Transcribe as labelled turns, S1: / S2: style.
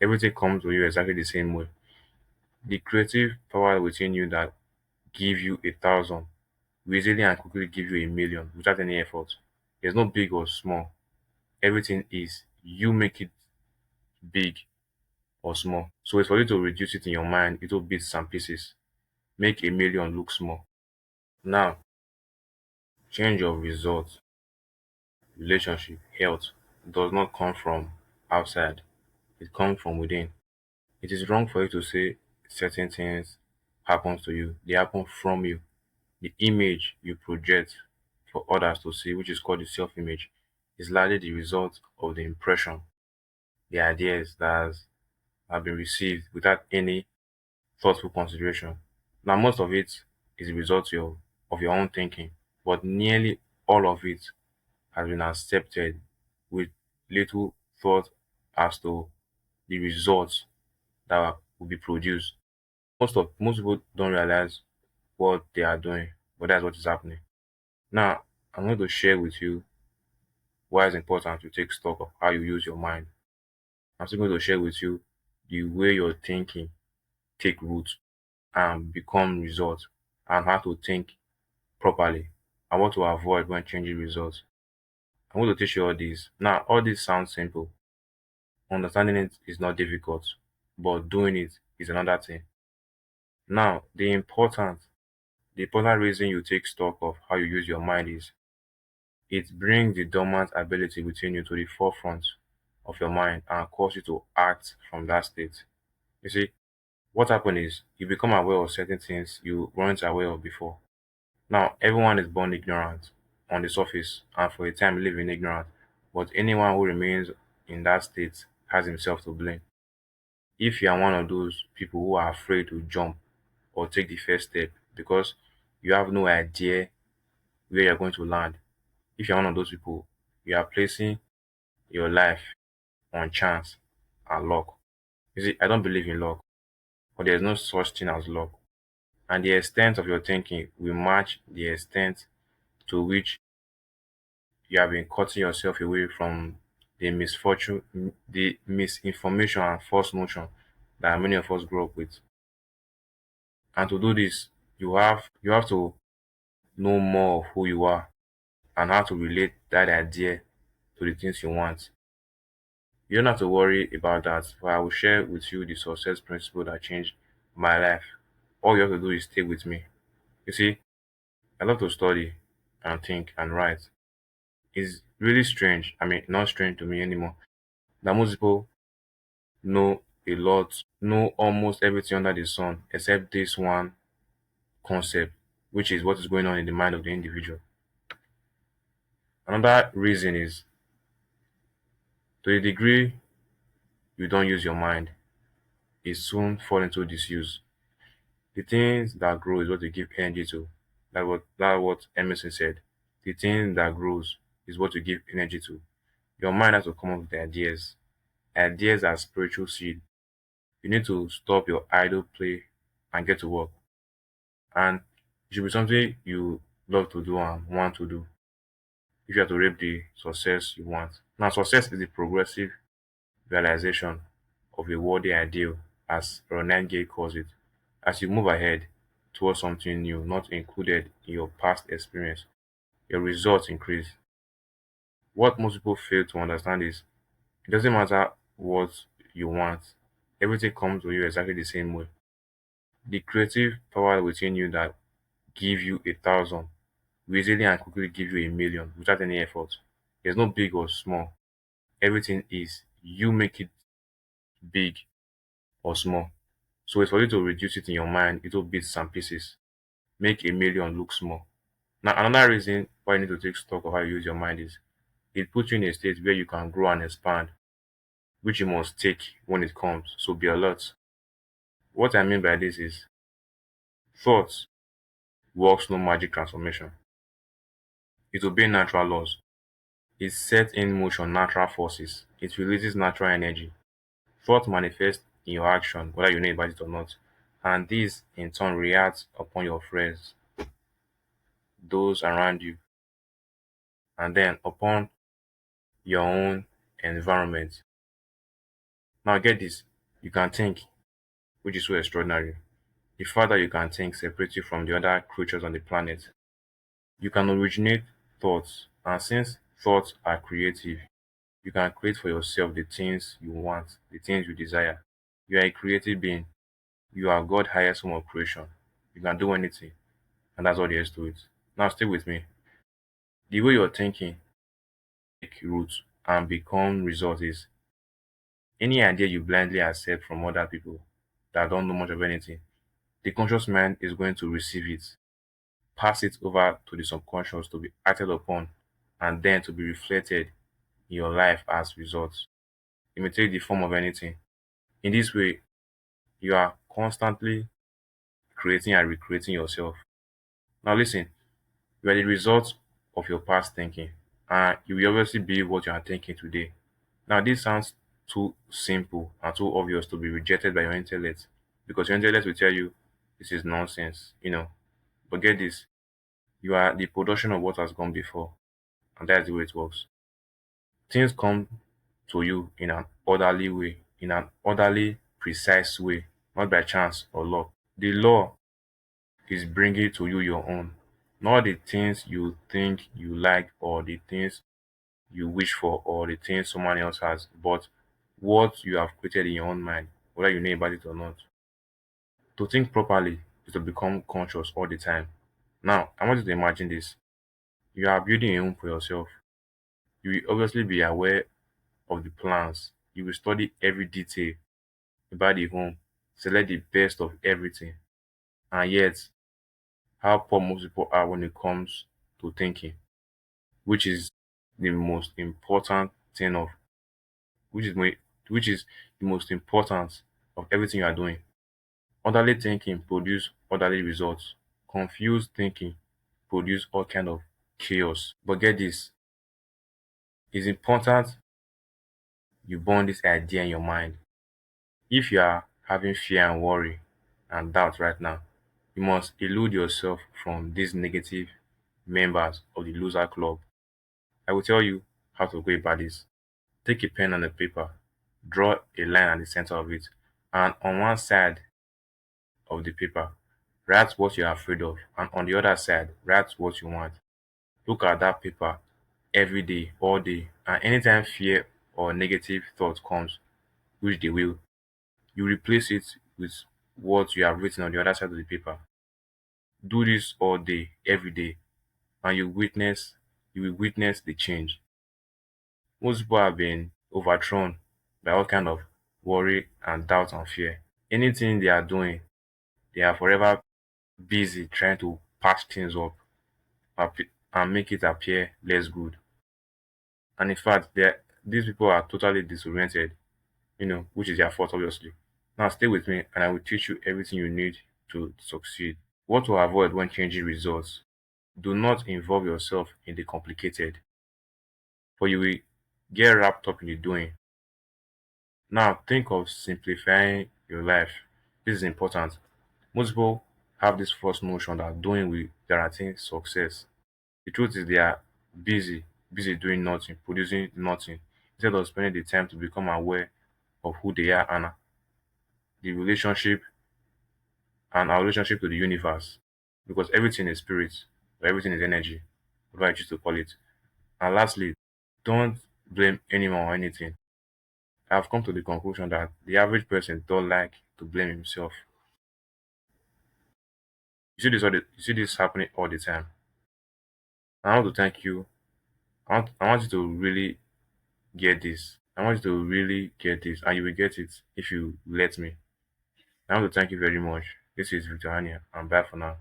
S1: Everything comes to you exactly the same way. The creative power within you that give you 1,000 will easily and quickly give you 1,000,000 without any effort. There's no big or small. Everything is you make it big or small. So it's for you to reduce it in your mind into bits and pieces. Make 1,000,000 look small. Now, change of results, relationship, health does not come from outside. It comes from within. It is wrong for you to say certain things happens to you. They happen from you. The image you project for others to see, which is called the self-image, is largely the result of the impression, the ideas that have been received without any thoughtful consideration. Now, most of it is a result of your own thinking, but nearly all of it has been accepted with little thought as to the results that will be produced. Most people don't realize what they are doing, but that's what is happening. Now, I'm going to share with you why it's important to take stock of how you use your mind. I'm still going to share with you the way your thinking take root and become results, and how to think properly and what to avoid when changing results. I'm going to teach you all this. Now, all this sounds simple. Understanding it is not difficult, but doing it is another thing. Now, the important reason you take stock of how you use your mind is it brings the dormant ability within you to the forefront of your mind and cause you to act from that state. You see, what happens is you become aware of certain things you weren't aware of before. Now, everyone is born ignorant on the surface and for a time live in ignorance, but anyone who remains in that state has himself to blame. If you are one of those people who are afraid to jump or take the first step because you have no idea where you're going to land, if you're one of those people, you are placing your life on chance and luck. You see, I don't believe in luck, but there's no such thing as luck. And the extent of your thinking will match the extent to which you have been cutting yourself away from the misfortune, the misinformation and false notion that many of us grew up with. And to do this, you have to know more of who you are and how to relate that idea to the things you want. You don't have to worry about that, but I will share with you the success principle that changed my life. All you have to do is stay with me. You see, I love to study and think and write. It's really strange. I mean, not strange to me anymore. That most people know a lot, know almost everything under the sun, except this one concept, which is what is going on in the mind of the individual. Another reason is to the degree you don't use your mind, it soon fall into disuse. The things that grow is what you give energy to. That what Emerson said. The thing that grows is what you give energy to. Your mind has to come up with ideas. Ideas are spiritual seed. You need to stop your idle play and get to work. And it should be something you love to do and want to do if you have to reap the success you want. Now, success is the progressive realization of a worthy ideal, as Ronan Gay calls it, as you move ahead towards something new, not included in your past experience. Your results increase. What most people fail to understand is it doesn't matter what you want, everything comes to you exactly the same way. The creative power within you that give you 1,000 will easily and quickly give you 1,000,000 without any effort. There's no big or small. Everything is you make it big or small. So it's for you to reduce it in your mind into bits and pieces. Make 1,000,000 look small. Now, another reason why you need to take stock of how you use your mind is it puts you in a state where you can grow and expand, which you must take when it comes. So be alert. What I mean by this is thought works no magic transformation. It obeys natural laws. It sets in motion natural forces. It releases natural energy. Thought manifests in your action, whether you know about it or not. And this in turn reacts upon your friends, those around you, and then upon your own environment. Now get this. You can think, which is so extraordinary. The fact that you can think separates you from the other creatures on the planet. You can originate thoughts, and since thoughts are creative, you can create for yourself the things you want, the things you desire. You are a creative being. You are God's highest form of creation. You can do anything, and that's all there is to it. Now, stay with me. The way you're thinking take root and become result is any idea you blindly accept from other people that don't know much of anything. The conscious mind is going to receive it, pass it over to the subconscious to be acted upon, and then to be reflected in your life as results. It may take the form of anything. In this way, you are constantly creating and recreating yourself. Now, listen, you are the result of your past thinking, and you will obviously be what you are thinking today. Now, this sounds too simple and too obvious to be rejected by your intellect because your intellect will tell you this is nonsense. But get this, you are the production of what has gone before, and that's the way it works. Things come to you in an orderly way, in an orderly, precise way, not by chance or luck. The law is bringing to you your own, not the things you think you like or the things you wish for or the things someone else has, but what you have created in your own mind, whether you know about it or not. To think properly is to become conscious all the time. Now, I want you to imagine this. You are building a home for yourself. You will obviously be aware of the plans. You will study every detail about the home, select the best of everything. And yet, how poor most people are when it comes to thinking, which is the most important thing of which is mo- which is the most important of everything you are doing. Orderly thinking produce orderly results. Confused thinking produce all kind of chaos. But get this, it's important you burn this idea in your mind. If you are having fear and worry and doubt right now, you must elude yourself from these negative members of the loser club. I will tell you how to go about this. Take a pen and a paper, draw a line at the center of it, and on one side of the paper, write what you're afraid of, and on the other side, write what you want. Look at that paper every day, all day, and anytime fear or negative thought comes, which they will, you replace it with what you have written on the other side of the paper. Do this all day, every day, and you will witness the change. Most people have been overthrown by all kind of worry and doubt and fear. Anything they are doing, they are forever busy trying to patch things up and make it appear less good. And in fact, these people are totally disoriented, which is their fault, obviously. Now, stay with me and I will teach you everything you need to succeed. What to avoid when changing results. Do not involve yourself in the complicated, for you will get wrapped up in the doing. Now, think of simplifying your life. This is important. Most people have this false notion that doing will guarantee success. The truth is they are busy doing nothing, producing nothing, instead of spending the time to become aware of who they are and the relationship and our relationship to the universe. Because everything is spirit, or everything is energy, whatever I choose to call it. And lastly, don't blame anyone or anything. I've come to the conclusion that the average person don't like to blame himself. You see this happening all the time. I want to thank you. I want you to really get this. I want you to really get this, and you will get it if you let me. I want to thank you very much. This is Victor Anya, and bye for now.